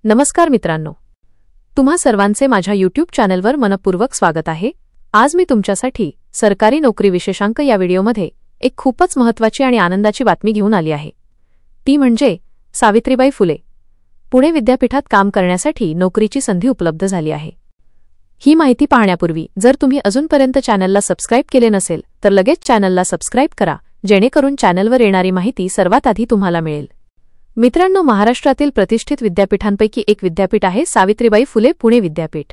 नमस्कार मित्रांनो, तुम्हा सर्वांचे माझ्या यूट्यूब चॅनलवर मनपूर्वक स्वागत आहे। आज मी तुमच्यासाठी सरकारी नोकरी विशेषांक या व्हिडिओमध्ये एक खूपच महत्त्वाची आणि आनंदाची बातमी घेऊन आली आहे। ती म्हणजे सावित्रीबाई फुले पुणे विद्यापीठात काम करण्यासाठी नोकरीची संधी उपलब्ध झाली आहे। ही माहिती पाहण्यापूर्वी जर तुम्ही अजूनपर्यंत चॅनलला सबस्क्राइब केले नसेल तर लगेच चॅनलला सबस्क्राइब करा, जेणेकरून चॅनलवर येणारी माहिती सर्वात आधी तुम्हाला मिळेल। मित्रांनो, महाराष्ट्रातील प्रतिष्ठित विद्यापीठांपैकी एक विद्यापीठ आहे सावित्रीबाई फुले पुणे विद्यापीठ।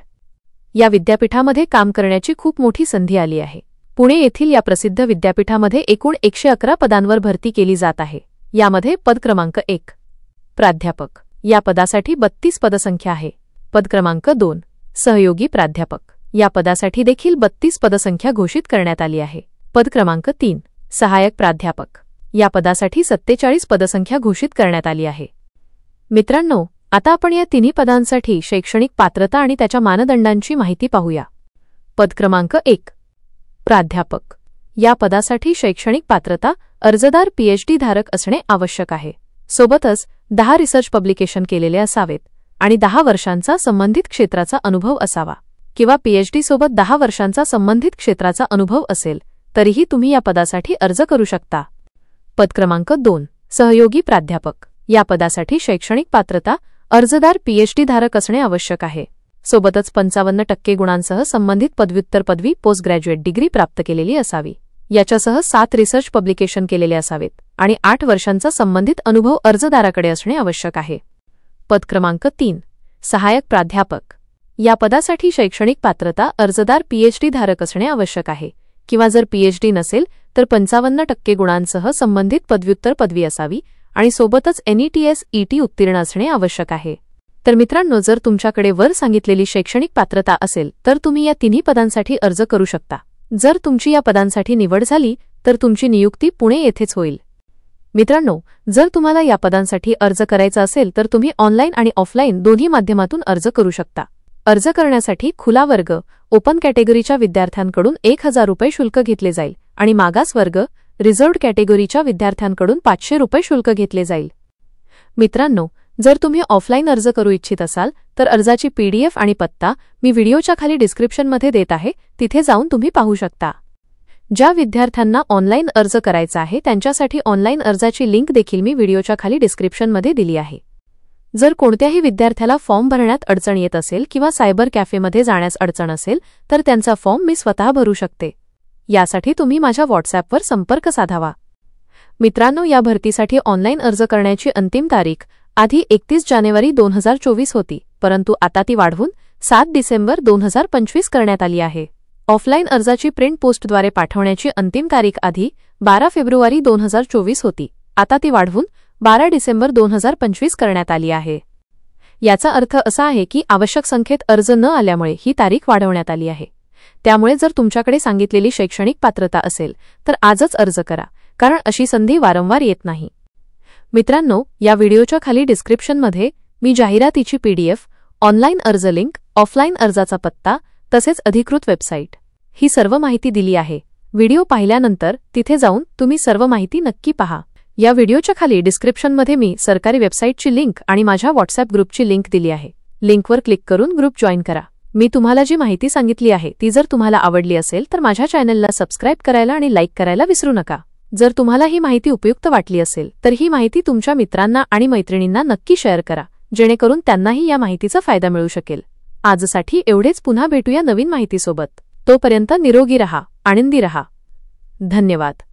या विद्यापीठामध्ये काम करण्याची खूप मोठी संधी आली आहे। पुणे येथील या प्रसिद्ध विद्यापीठामध्ये एकूण 111 पदांवर भरती केली जात आहे। यामध्ये पद क्रमांक 1 प्राध्यापक या पदासाठी 32 पदसंख्या आहे। पद क्रमांक 2 सहयोगी प्राध्यापक या पदासाठी देखील 32 पदसंख्या घोषित करण्यात आली आहे। पद क्रमांक 3 सहायक प्राध्यापक या पदासाठी 47 पदसंख्या घोषित करण्यात आली आहे। मित्रांनो, आता आपण या तिन्ही पदांसाठी शैक्षणिक पात्रता आणि त्याच्या मानदंडांची माहिती पाहूया। पद क्रमांक 1 प्राध्यापक या पदासाठी शैक्षणिक पात्रता अर्जदार PhD धारक असणे आवश्यक आहे। सोबतच 10 रिसर्च पब्लिकेशन केलेले असावेत आणि 10 वर्षांचा संबंधित क्षेत्राचा अनुभव असावा किंवा PhD सोबत 10 वर्षांचा संबंधित क्षेत्राचा अनुभव असेल तरीही तुम्ही या पदासाठी अर्ज करू शकता। पद क्रमांक 2 सहयोगी प्राध्यापक या पदासाठी शैक्षणिक पात्रता अर्जदार PhD धारक असणे आवश्यक आहे। सोबतच 55% गुणांसह संबंधित पदव्युत्तर पदवी पोस्ट ग्रॅज्युएट डिग्री प्राप्त केलेली असावी। याच्यासह 7 रिसर्च पब्लिकेशन केलेले असावेत आणि 8 वर्षांचा संबंधित अनुभव अर्जदाराकडे असणे आवश्यक आहे। पद क्रमांक 3 सहायक प्राध्यापक या पदासाठी शैक्षणिक पात्रता अर्जदार PhD धारक असणे आवश्यक आहे किंवा जर PhD नसेल तर 55% गुणांसह संबंधित पदव्युत्तर पदवी असावी आणि सोबतच NETS ET उत्तीर्ण असणे आवश्यक आहे। तर मित्रांनो, जर तुमच्याकडे वर सांगितलेली शैक्षणिक पात्रता असेल तर तुम्ही या तिन्ही पदांसाठी अर्ज करू शकता। जर तुमची या पदांसाठी निवड झाली तर तुमची नियुक्ती पुणे येथेच होईल। मित्रांनो, जर तुम्हाला या पदांसाठी अर्ज करायचा असेल तर तुम्ही ऑनलाईन आणि ऑफलाईन दोन्ही माध्यमातून अर्ज करू शकता। अर्ज करण्यासाठी खुला वर्ग ओपन कॅटेगरीच्या विद्यार्थ्यांकडून 1000 रुपये शुल्क घेतले जाईल आणि मागास वर्ग रिझर्व्ड कॅटेगरीच्या विद्यार्थ्यांकडून 500 रुपये शुल्क घेतले जाईल। मित्रांनो, जर तुम्ही ऑफलाईन अर्ज करू इच्छित असाल तर अर्जाची PDF आणि पत्ता मी व्हिडिओच्या खाली डिस्क्रिप्शनमध्ये देत आहे, तिथे जाऊन तुम्ही पाहू शकता। ज्या विद्यार्थ्यांना ऑनलाईन अर्ज करायचा आहे त्यांच्यासाठी ऑनलाईन अर्जाची लिंक देखील मी व्हिडिओच्या खाली डिस्क्रिप्शनमध्ये दिली आहे। जर कोणत्याही विद्यार्थ्याला फॉर्म भरण्यात अडचण येत असेल किंवा सायबर कॅफेमध्ये जाण्यास अडचण असेल तर त्यांचा फॉर्म मी स्वतः भरू शकते। यासाठी तुम्ही माझ्या व्हॉट्सॲपवर संपर्क साधावा। मित्रांनो, या भरतीसाठी ऑनलाईन अर्ज करण्याची अंतिम तारीख आधी 31 जानेवारी 2024 होती, परंतु आता ती वाढवून 7 डिसेंबर 2025 करण्यात आली आहे। ऑफलाईन अर्जाची प्रिंट पोस्टद्वारे पाठवण्याची अंतिम तारीख आधी 12 फेब्रुवारी 2024 होती, आता ती वाढवून 12 डिसेंबर 2025 करण्यात आली आहे। याचा अर्थ असा आहे की आवश्यक संख्येत अर्ज न आल्यामुळे ही तारीख वाढवण्यात आली आहे। त्यामुळे जर तुमच्याकडे सांगितलेली शैक्षणिक पात्रता असेल तर आजच अर्ज करा, कारण अशी संधी वारंवार येत नाही। मित्रांनो, या व्हिडिओच्या खाली डिस्क्रिप्शनमध्ये मी जाहिरातीची PDF, ऑनलाईन अर्ज लिंक, ऑफलाईन अर्जाचा पत्ता तसेच अधिकृत वेबसाईट ही सर्व माहिती दिली आहे। व्हिडिओ पाहिल्यानंतर तिथे जाऊन तुम्ही सर्व माहिती नक्की पहा। या व्हिडिओच्या खाली डिस्क्रिप्शनमध्ये मी सरकारी वेबसाईटची लिंक आणि माझ्या व्हॉट्सॲप ग्रुपची लिंक दिली आहे। लिंकवर क्लिक करून ग्रुप जॉईन करा। मी तुम्हाला जी माहिती सांगितली आहे ती जर तुम्हाला आवडली असेल तर माझ्या चॅनलला सबस्क्राइब करायला आणि लाईक करायला विसरू नका। जर तुम्हाला ही माहिती उपयुक्त वाटली असेल तर ही माहिती तुमच्या मित्रांना आणि मैत्रिणींना नक्की शेअर करा, जेणेकरून त्यांनाही या माहितीचा फायदा मिळू शकेल। आजसाठी एवढेच, पुन्हा भेटूया नवीन माहितीसोबत। तोपर्यंत निरोगी रहा, आनंदी रहा। धन्यवाद।